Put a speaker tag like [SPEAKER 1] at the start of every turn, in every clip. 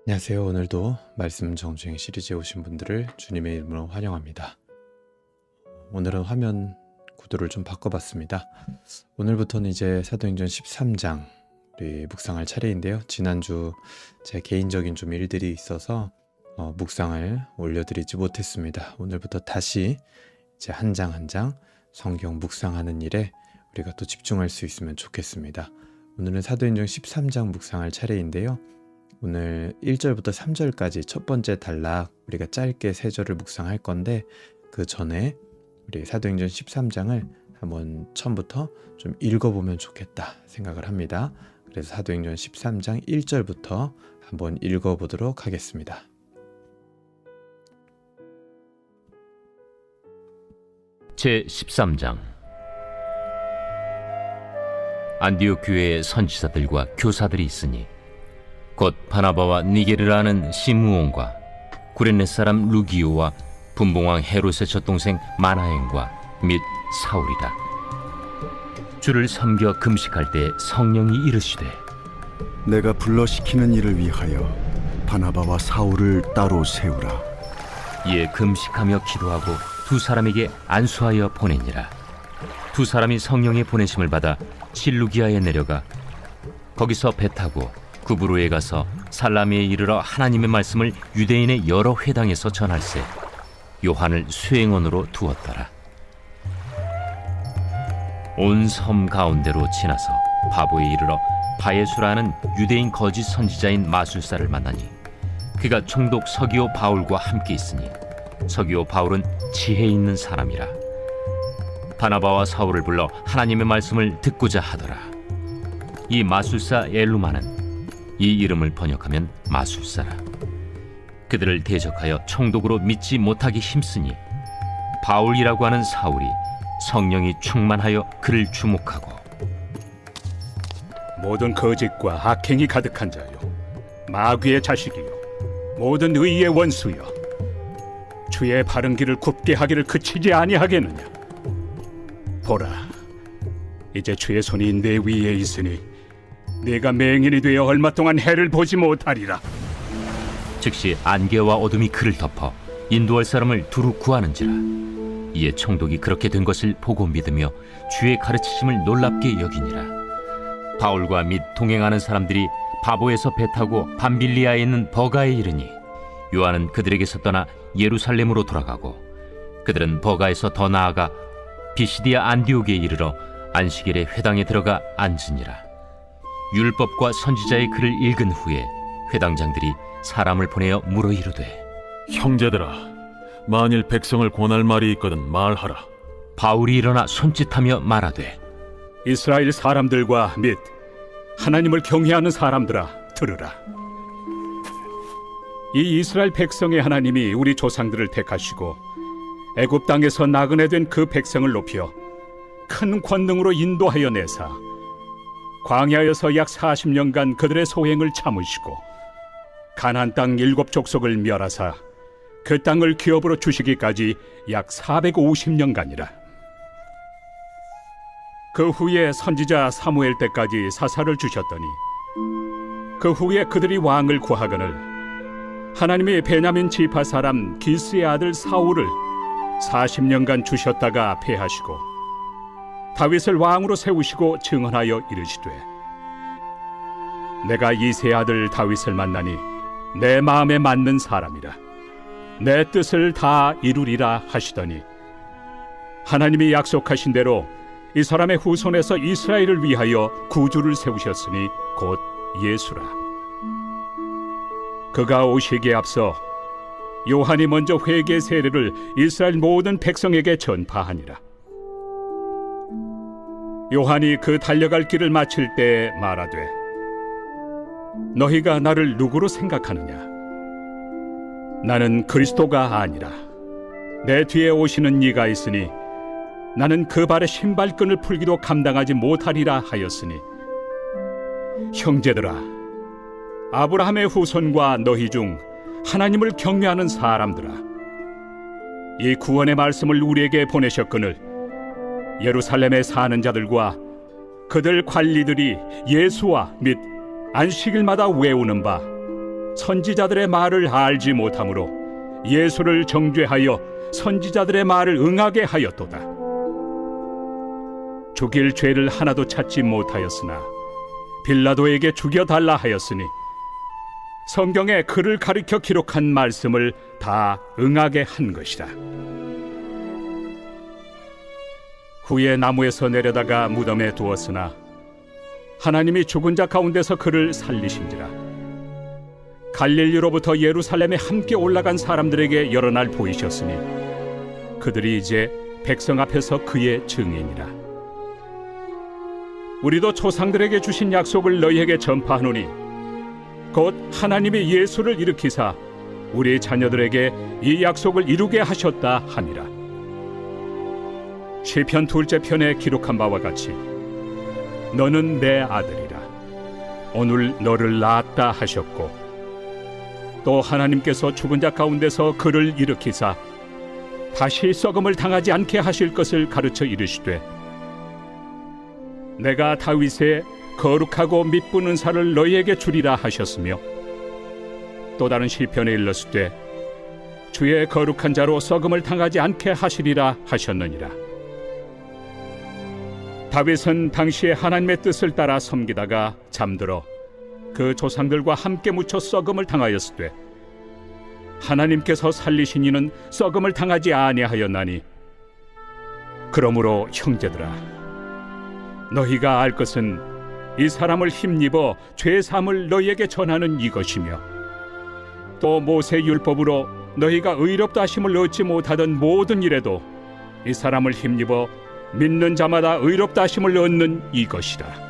[SPEAKER 1] 안녕하세요. 오늘도 말씀 정주행 시리즈에 오신 분들을 주님의 이름으로 환영합니다. 오늘은 화면 구도를 좀 바꿔봤습니다. 오늘부터는 이제 사도행전 13장 우리 묵상할 차례인데요. 지난주 제 개인적인 좀 일들이 있어서 묵상을 올려드리지 못했습니다. 오늘부터 다시 이제 한 장 한 장 성경 묵상하는 일에 우리가 또 집중할 수 있으면 좋겠습니다. 오늘은 사도행전 13장 묵상할 차례인데요. 오늘 1절부터 3절까지 첫 번째 단락 우리가 짧게 3절을 묵상할 건데 그 전에 우리 사도행전 13장을 한번 처음부터 좀 읽어보면 좋겠다 생각을 합니다. 그래서 사도행전 13장 1절부터 한번 읽어보도록 하겠습니다.
[SPEAKER 2] 제13장. 안디옥 교회에 선지자들과 교사들이 있으니 곧 바나바와 니게르라는 시므온과 구레네 사람 루기오와 분봉왕 헤롯의 젖동생 마나행과 및 사울이라. 주를 섬겨 금식할 때 성령이 이르시되
[SPEAKER 3] 내가 불러시키는 일을 위하여 바나바와 사울을 따로 세우라.
[SPEAKER 2] 이에 금식하며 기도하고 두 사람에게 안수하여 보내니라. 두 사람이 성령의 보내심을 받아 실루기아에 내려가 거기서 배 타고 구브로에 가서 살라미에 이르러 하나님의 말씀을 유대인의 여러 회당에서 전할세 요한을 수행원으로 두었더라. 온 섬 가운데로 지나서 바보에 이르러 바예수라는 유대인 거짓 선지자인 마술사를 만나니 그가 총독 서기오 바울과 함께 있으니 서기오 바울은 지혜 있는 사람이라. 바나바와 사울을 불러 하나님의 말씀을 듣고자 하더라. 이 마술사 엘루마는 이 이름을 번역하면 마술사라. 그들을 대적하여 총독으로 믿지 못하기 힘쓰니 바울이라고 하는 사울이 성령이 충만하여 그를 주목하고
[SPEAKER 4] 모든 거짓과 악행이 가득한 자요, 마귀의 자식이요, 모든 의의 원수요, 주의 바른 길을 굽게 하기를 그치지 아니하겠느냐. 보라, 이제 주의 손이 내 위에 있으니 네가 맹인이 되어 얼마 동안 해를 보지 못하리라.
[SPEAKER 2] 즉시 안개와 어둠이 그를 덮어 인도할 사람을 두루 구하는지라. 이에 총독이 그렇게 된 것을 보고 믿으며 주의 가르치심을 놀랍게 여기니라. 바울과 및 동행하는 사람들이 바보에서 배 타고 밤빌리아에 있는 버가에 이르니 요한은 그들에게서 떠나 예루살렘으로 돌아가고 그들은 버가에서 더 나아가 비시디아 안디옥에 이르러 안식일에 회당에 들어가 앉으니라. 율법과 선지자의 글을 읽은 후에 회당장들이 사람을 보내어 물어 이르되
[SPEAKER 5] 형제들아, 만일 백성을 권할 말이 있거든 말하라.
[SPEAKER 2] 바울이 일어나 손짓하며 말하되
[SPEAKER 4] 이스라엘 사람들과 및 하나님을 경외하는 사람들아, 들으라. 이 이스라엘 백성의 하나님이 우리 조상들을 택하시고 애굽 땅에서 나그네 된 그 백성을 높여 큰 권능으로 인도하여 내사 광야에서 약 40년간 그들의 소행을 참으시고 가나안 땅 7족속을 멸하사 그 땅을 기업으로 주시기까지 약 450년간이라. 그 후에 선지자 사무엘 때까지 사사를 주셨더니 그 후에 그들이 왕을 구하거늘 하나님이 베냐민 지파 사람 기스의 아들 사울을 40년간 주셨다가 패하시고 다윗을 왕으로 세우시고 증언하여 이르시되 내가 이새의 아들 다윗을 만나니 내 마음에 맞는 사람이라. 내 뜻을 다 이루리라 하시더니 하나님이 약속하신 대로 이 사람의 후손에서 이스라엘을 위하여 구주를 세우셨으니 곧 예수라. 그가 오시기에 앞서 요한이 먼저 회개 세례를 이스라엘 모든 백성에게 전파하니라. 요한이 그 달려갈 길을 마칠 때 말하되 너희가 나를 누구로 생각하느냐? 나는 그리스도가 아니라 내 뒤에 오시는 이가 있으니 나는 그 발의 신발끈을 풀기도 감당하지 못하리라 하였으니 형제들아, 아브라함의 후손과 너희 중 하나님을 경외하는 사람들아, 이 구원의 말씀을 우리에게 보내셨거늘 예루살렘에 사는 자들과 그들 관리들이 예수와 및 안식일마다 외우는 바 선지자들의 말을 알지 못하므로 예수를 정죄하여 선지자들의 말을 응하게 하였도다. 죽일 죄를 하나도 찾지 못하였으나 빌라도에게 죽여달라 하였으니 성경에 그를 가리켜 기록한 말씀을 다 응하게 한 것이다. 후에 나무에서 내려다가 무덤에 두었으나 하나님이 죽은 자 가운데서 그를 살리신지라. 갈릴리로부터 예루살렘에 함께 올라간 사람들에게 여러 날 보이셨으니 그들이 이제 백성 앞에서 그의 증인이라. 우리도 조상들에게 주신 약속을 너희에게 전파하노니 곧 하나님이 예수를 일으키사 우리 자녀들에게 이 약속을 이루게 하셨다 함이라. 시편 2째 편에 기록한 바와 같이 너는 내 아들이라 오늘 너를 낳았다 하셨고, 또 하나님께서 죽은 자 가운데서 그를 일으키사 다시 썩음을 당하지 않게 하실 것을 가르쳐 이르시되 내가 다윗의 거룩하고 미쁜 은사를 너희에게 주리라 하셨으며, 또 다른 시편에 일렀으되 주의 거룩한 자로 썩음을 당하지 않게 하시리라 하셨느니라. 다윗은 당시에 하나님의 뜻을 따라 섬기다가 잠들어 그 조상들과 함께 묻혀 썩음을 당하였으되 하나님께서 살리신 이는 썩음을 당하지 아니하였나니, 그러므로 형제들아 너희가 알 것은 이 사람을 힘입어 죄 사함을 너희에게 전하는 이것이며, 또 모세 율법으로 너희가 의롭다 하심을 얻지 못하던 모든 일에도 이 사람을 힘입어 믿는 자마다 의롭다 하심을 얻는 이것이라.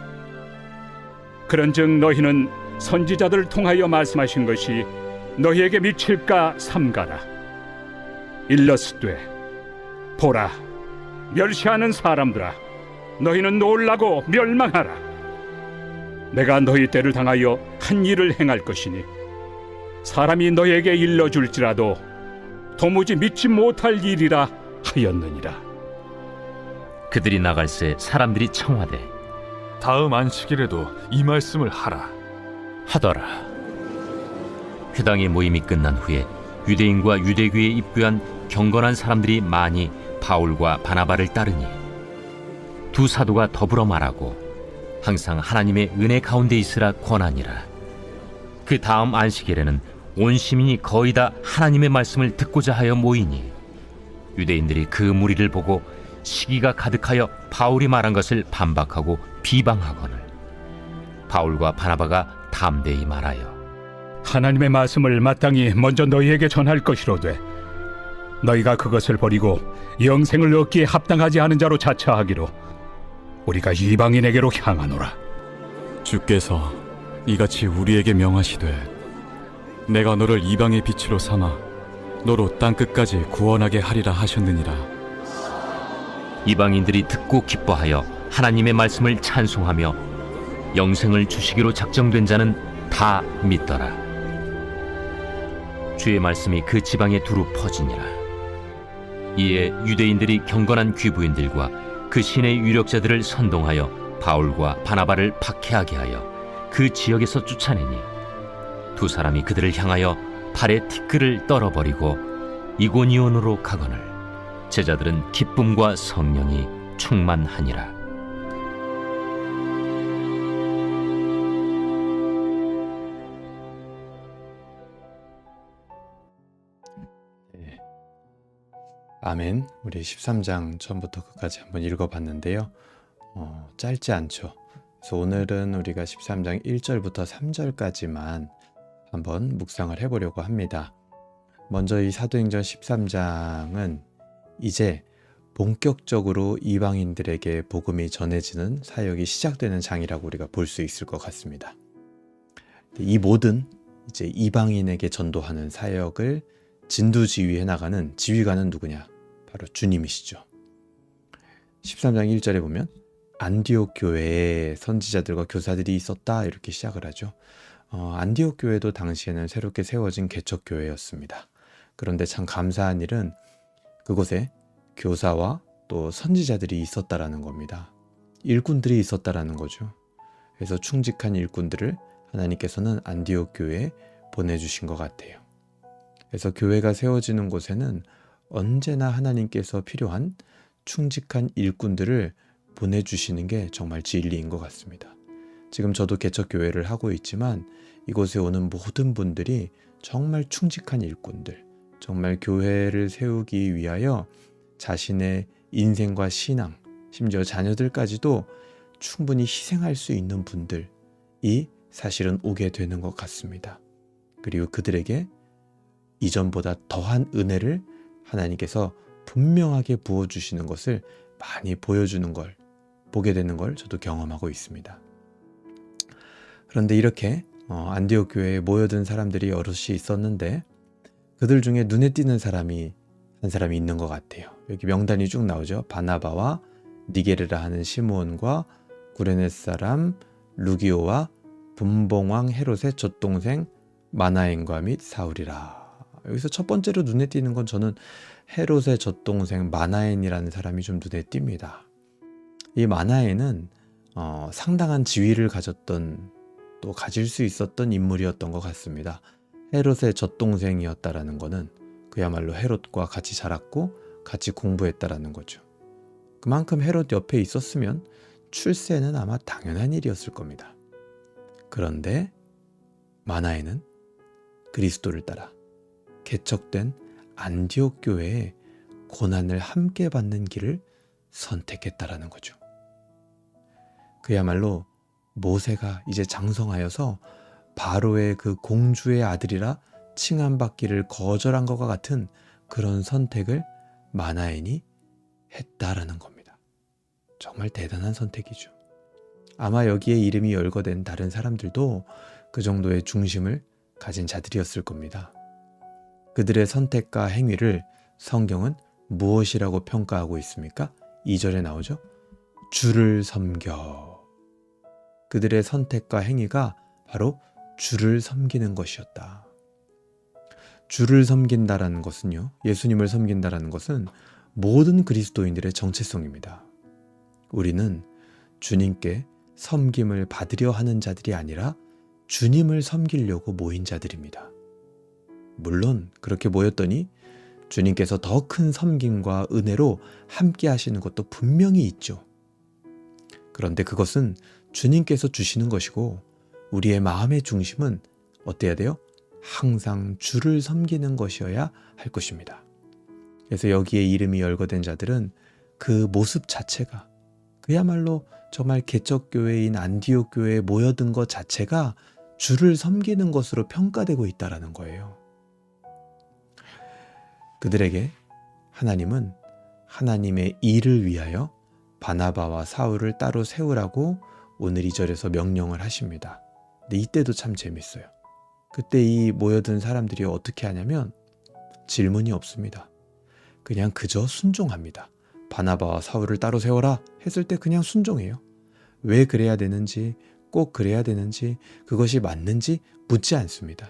[SPEAKER 4] 그런즉 너희는 선지자들을 통하여 말씀하신 것이 너희에게 미칠까 삼가라. 일러스되 보라, 멸시하는 사람들아 너희는 놀라고 멸망하라. 내가 너희 때를 당하여 한 일을 행할 것이니 사람이 너희에게 일러줄지라도 도무지 믿지 못할 일이라 하였느니라.
[SPEAKER 2] 그들이 나갈새 사람들이 청하되
[SPEAKER 5] 다음 안식일에도 이 말씀을 하라.
[SPEAKER 2] 하더라. 회당의 모임이 끝난 후에 유대인과 유대교에 입교한 경건한 사람들이 많이 바울과 바나바를 따르니 두 사도가 더불어 말하고 항상 하나님의 은혜 가운데 있으라 권하니라. 그 다음 안식일에는 온 시민이 거의 다 하나님의 말씀을 듣고자 하여 모이니 유대인들이 그 무리를 보고 시기가 가득하여 바울이 말한 것을 반박하고 비방하거늘 바울과 바나바가 담대히 말하여
[SPEAKER 4] 하나님의 말씀을 마땅히 먼저 너희에게 전할 것이로되 너희가 그것을 버리고 영생을 얻기에 합당하지 않은 자로 자처하기로 우리가 이방인에게로 향하노라.
[SPEAKER 6] 주께서 이같이 우리에게 명하시되 내가 너를 이방의 빛으로 삼아 너로 땅끝까지 구원하게 하리라 하셨느니라.
[SPEAKER 2] 이방인들이 듣고 기뻐하여 하나님의 말씀을 찬송하며 영생을 주시기로 작정된 자는 다 믿더라. 주의 말씀이 그 지방에 두루 퍼지니라. 이에 유대인들이 경건한 귀부인들과 그 신의 유력자들을 선동하여 바울과 바나바를 박해하게 하여 그 지역에서 쫓아내니 두 사람이 그들을 향하여 팔에 티끌을 떨어버리고 이고니온으로 가거늘 제자들은 기쁨과 성령이 충만하니라.
[SPEAKER 1] 네. 아멘. 우리 13장 처음부터 끝까지 한번 읽어봤는데요. 짧지 않죠. 그래서 오늘은 우리가 13장 1절부터 3절까지만 한번 묵상을 해보려고 합니다. 먼저 이 사도행전 13장은 이제 본격적으로 이방인들에게 복음이 전해지는 사역이 시작되는 장이라고 우리가 볼 수 있을 것 같습니다. 이 모든 이제 이방인에게 전도하는 사역을 진두지휘해 나가는 지휘관은 누구냐? 바로 주님이시죠. 13장 1절에 보면 안디옥 교회에 선지자들과 교사들이 있었다 이렇게 시작을 하죠. 안디옥 교회도 당시에는 새롭게 세워진 개척 교회였습니다. 그런데 참 감사한 일은 그곳에 교사와 또 선지자들이 있었다라는 겁니다. 일꾼들이 있었다라는 거죠. 그래서 충직한 일꾼들을 하나님께서는 안디옥 교회에 보내주신 것 같아요. 그래서 교회가 세워지는 곳에는 언제나 하나님께서 필요한 충직한 일꾼들을 보내주시는 게 정말 진리인 것 같습니다. 지금 저도 개척교회를 하고 있지만 이곳에 오는 모든 분들이 정말 충직한 일꾼들, 정말 교회를 세우기 위하여 자신의 인생과 신앙, 심지어 자녀들까지도 충분히 희생할 수 있는 분들이 사실은 오게 되는 것 같습니다. 그리고 그들에게 이전보다 더한 은혜를 하나님께서 분명하게 부어주시는 것을 많이 보여주는 걸, 보게 되는 걸 저도 경험하고 있습니다. 그런데 이렇게 안디옥 교회에 모여든 사람들이 여럿이 있었는데 그들 중에 눈에 띄는 사람이 한 사람이 있는 것 같아요. 여기 명단이 쭉 나오죠. 바나바와 니게르라 하는 시므온과 구레네 사람 루기오와 분봉왕 헤롯의 젖동생 마나엔과 및 사울이라. 여기서 첫 번째로 눈에 띄는 건 저는 헤롯의 젖동생 마나엔이라는 사람이 좀 눈에 띕니다. 이 마나엔은 상당한 지위를 가졌던, 또 가질 수 있었던 인물이었던 것 같습니다. 헤롯의 젖동생이었다라는 것은 그야말로 헤롯과 같이 자랐고 같이 공부했다라는 거죠. 그만큼 헤롯 옆에 있었으면 출세는 아마 당연한 일이었을 겁니다. 그런데 마나엔은 그리스도를 따라 개척된 안디옥 교회의 고난을 함께 받는 길을 선택했다라는 거죠. 그야말로 모세가 이제 장성하여서 바로의 그 공주의 아들이라 칭함받기를 거절한 것과 같은 그런 선택을 마나엔이 했다라는 겁니다. 정말 대단한 선택이죠. 아마 여기에 이름이 열거된 다른 사람들도 그 정도의 중심을 가진 자들이었을 겁니다. 그들의 선택과 행위를 성경은 무엇이라고 평가하고 있습니까? 2절에 나오죠. 주를 섬겨. 그들의 선택과 행위가 바로 주를 섬기는 것이었다. 주를 섬긴다라는 것은요, 예수님을 섬긴다라는 것은 모든 그리스도인들의 정체성입니다. 우리는 주님께 섬김을 받으려 하는 자들이 아니라 주님을 섬기려고 모인 자들입니다. 물론 그렇게 모였더니 주님께서 더 큰 섬김과 은혜로 함께 하시는 것도 분명히 있죠. 그런데 그것은 주님께서 주시는 것이고 우리의 마음의 중심은 어때야 돼요? 항상 주를 섬기는 것이어야 할 것입니다. 그래서 여기에 이름이 열거된 자들은 그 모습 자체가 그야말로 정말 개척교회인 안디옥 교회에 모여든 것 자체가 주를 섬기는 것으로 평가되고 있다는 거예요. 그들에게 하나님은 하나님의 일을 위하여 바나바와 사울을 따로 세우라고 오늘 2절에서 명령을 하십니다. 근데 이때도 참 재밌어요. 그때 이 모여든 사람들이 어떻게 하냐면 질문이 없습니다. 그냥 그저 순종합니다. 바나바와 사울을 따로 세워라 했을 때 그냥 순종해요. 왜 그래야 되는지, 꼭 그래야 되는지, 그것이 맞는지 묻지 않습니다.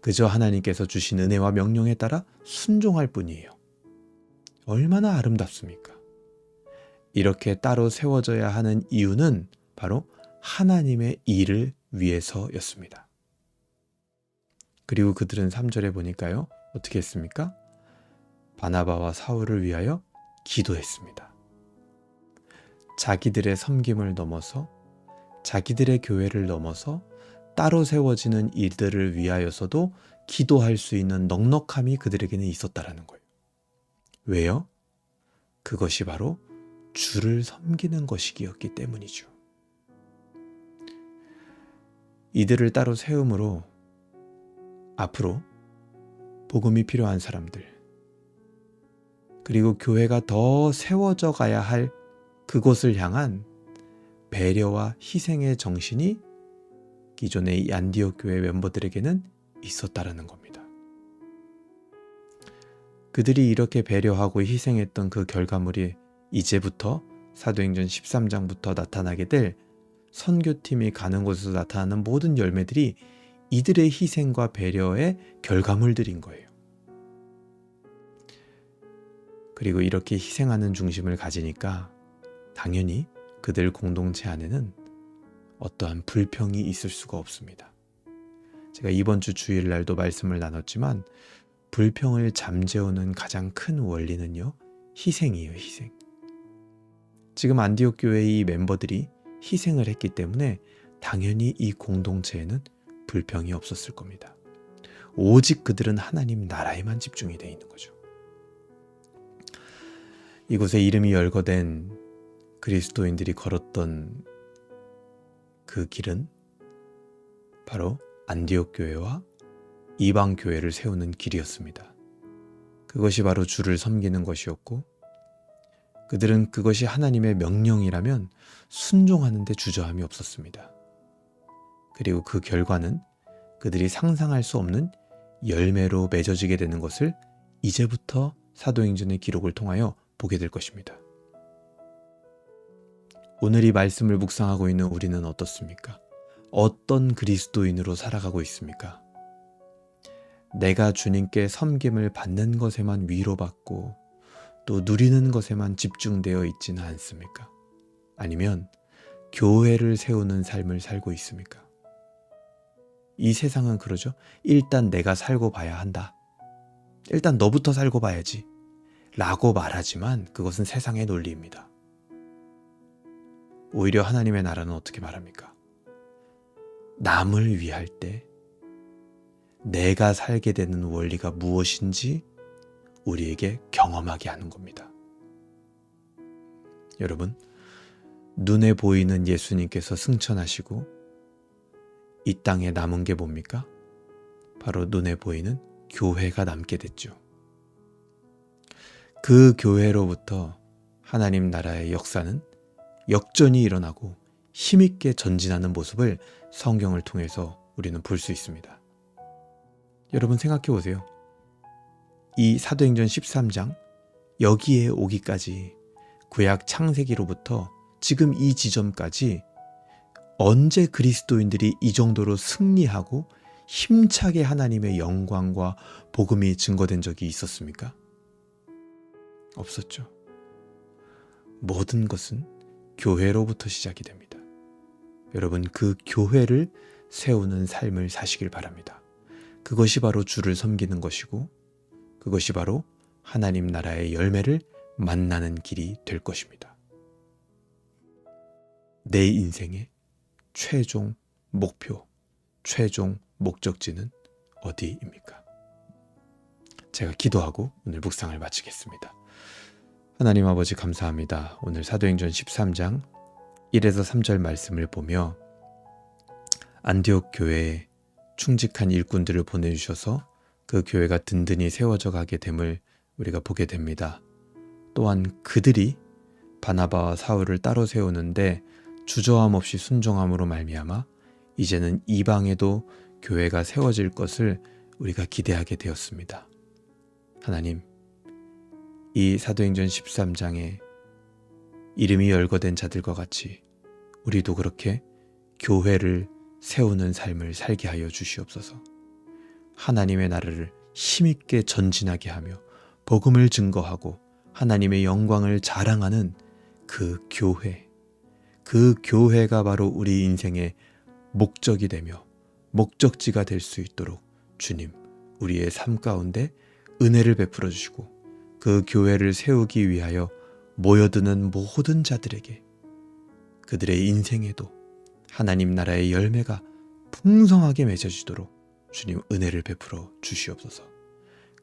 [SPEAKER 1] 그저 하나님께서 주신 은혜와 명령에 따라 순종할 뿐이에요. 얼마나 아름답습니까? 이렇게 따로 세워져야 하는 이유는 바로 하나님의 일을 위해서였습니다. 그리고 그들은 3절에 보니까요. 어떻게 했습니까? 바나바와 사울을 위하여 기도했습니다. 자기들의 섬김을 넘어서 자기들의 교회를 넘어서 따로 세워지는 일들을 위하여서도 기도할 수 있는 넉넉함이 그들에게는 있었다라는 거예요. 왜요? 그것이 바로 주를 섬기는 것이었기 때문이죠. 이들을 따로 세움으로 앞으로 복음이 필요한 사람들, 그리고 교회가 더 세워져 가야 할 그곳을 향한 배려와 희생의 정신이 기존의 이 안디옥 교회 멤버들에게는 있었다라는 겁니다. 그들이 이렇게 배려하고 희생했던 그 결과물이 이제부터 사도행전 13장부터 나타나게 될 선교팀이 가는 곳에서 나타나는 모든 열매들이 이들의 희생과 배려의 결과물들인 거예요. 그리고 이렇게 희생하는 중심을 가지니까 당연히 그들 공동체 안에는 어떠한 불평이 있을 수가 없습니다. 제가 이번 주 주일날도 말씀을 나눴지만 불평을 잠재우는 가장 큰 원리는요, 희생이에요, 희생. 지금 안디옥 교회의 이 멤버들이 희생을 했기 때문에 당연히 이 공동체에는 불평이 없었을 겁니다. 오직 그들은 하나님 나라에만 집중이 되어 있는 거죠. 이곳에 이름이 열거된 그리스도인들이 걸었던 그 길은 바로 안디옥 교회와 이방 교회를 세우는 길이었습니다. 그것이 바로 주를 섬기는 것이었고, 그들은 그것이 하나님의 명령이라면 순종하는 데 주저함이 없었습니다. 그리고 그 결과는 그들이 상상할 수 없는 열매로 맺어지게 되는 것을 이제부터 사도행전의 기록을 통하여 보게 될 것입니다. 오늘 이 말씀을 묵상하고 있는 우리는 어떻습니까? 어떤 그리스도인으로 살아가고 있습니까? 내가 주님께 섬김을 받는 것에만 위로받고 또 누리는 것에만 집중되어 있지는 않습니까? 아니면 교회를 세우는 삶을 살고 있습니까? 이 세상은 그러죠. 일단 내가 살고 봐야 한다. 일단 너부터 살고 봐야지. 라고 말하지만 그것은 세상의 논리입니다. 오히려 하나님의 나라는 어떻게 말합니까? 남을 위할 때 내가 살게 되는 원리가 무엇인지 우리에게 경험하게 하는 겁니다. 여러분, 눈에 보이는 예수님께서 승천하시고 이 땅에 남은 게 뭡니까? 바로 눈에 보이는 교회가 남게 됐죠. 그 교회로부터 하나님 나라의 역사는 역전이 일어나고 힘있게 전진하는 모습을 성경을 통해서 우리는 볼 수 있습니다. 여러분 생각해 보세요. 이 사도행전 13장 여기에 오기까지 구약 창세기로부터 지금 이 지점까지 언제 그리스도인들이 이 정도로 승리하고 힘차게 하나님의 영광과 복음이 증거된 적이 있었습니까? 없었죠. 모든 것은 교회로부터 시작이 됩니다. 여러분, 그 교회를 세우는 삶을 사시길 바랍니다. 그것이 바로 주를 섬기는 것이고 그것이 바로 하나님 나라의 열매를 만나는 길이 될 것입니다. 내 인생의 최종 목표, 최종 목적지는 어디입니까? 제가 기도하고 오늘 묵상을 마치겠습니다. 하나님 아버지 감사합니다. 오늘 사도행전 13장 1에서 3절 말씀을 보며 안디옥 교회에 충직한 일꾼들을 보내주셔서 그 교회가 든든히 세워져 가게 됨을 우리가 보게 됩니다. 또한 그들이 바나바와 사울을 따로 세우는데 주저함 없이 순종함으로 말미암아 이제는 이방에도 교회가 세워질 것을 우리가 기대하게 되었습니다. 하나님, 이 사도행전 13장에 이름이 열거된 자들과 같이 우리도 그렇게 교회를 세우는 삶을 살게 하여 주시옵소서. 하나님의 나라를 힘있게 전진하게 하며 복음을 증거하고 하나님의 영광을 자랑하는 그 교회가 바로 우리 인생의 목적이 되며 목적지가 될 수 있도록 주님, 우리의 삶 가운데 은혜를 베풀어 주시고 그 교회를 세우기 위하여 모여드는 모든 자들에게 그들의 인생에도 하나님 나라의 열매가 풍성하게 맺어지도록 주님 은혜를 베풀어 주시옵소서.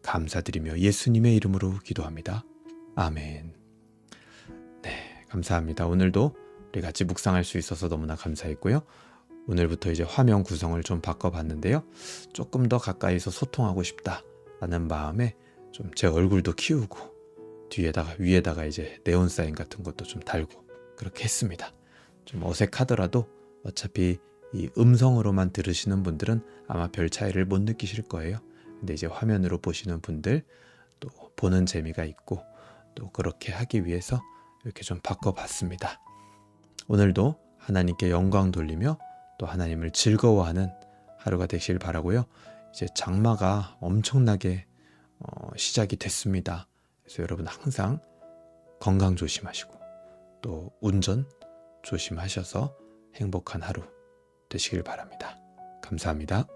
[SPEAKER 1] 감사드리며 예수님의 이름으로 기도합니다. 아멘. 네, 감사합니다. 오늘도 우리 같이 묵상할 수 있어서 너무나 감사했고요. 오늘부터 이제 화면 구성을 좀 바꿔봤는데요. 조금 더 가까이서 소통하고 싶다라는 마음에 좀 제 얼굴도 키우고 위에다가 이제 네온 사인 같은 것도 좀 달고 그렇게 했습니다. 좀 어색하더라도 어차피 이 음성으로만 들으시는 분들은 아마 별 차이를 못 느끼실 거예요. 근데 이제 화면으로 보시는 분들 또 보는 재미가 있고 또 그렇게 하기 위해서 이렇게 좀 바꿔봤습니다. 오늘도 하나님께 영광 돌리며 또 하나님을 즐거워하는 하루가 되시길 바라고요. 이제 장마가 엄청나게 시작이 됐습니다. 그래서 여러분 항상 건강 조심하시고 또 운전 조심하셔서 행복한 하루 되시길 바랍니다. 감사합니다.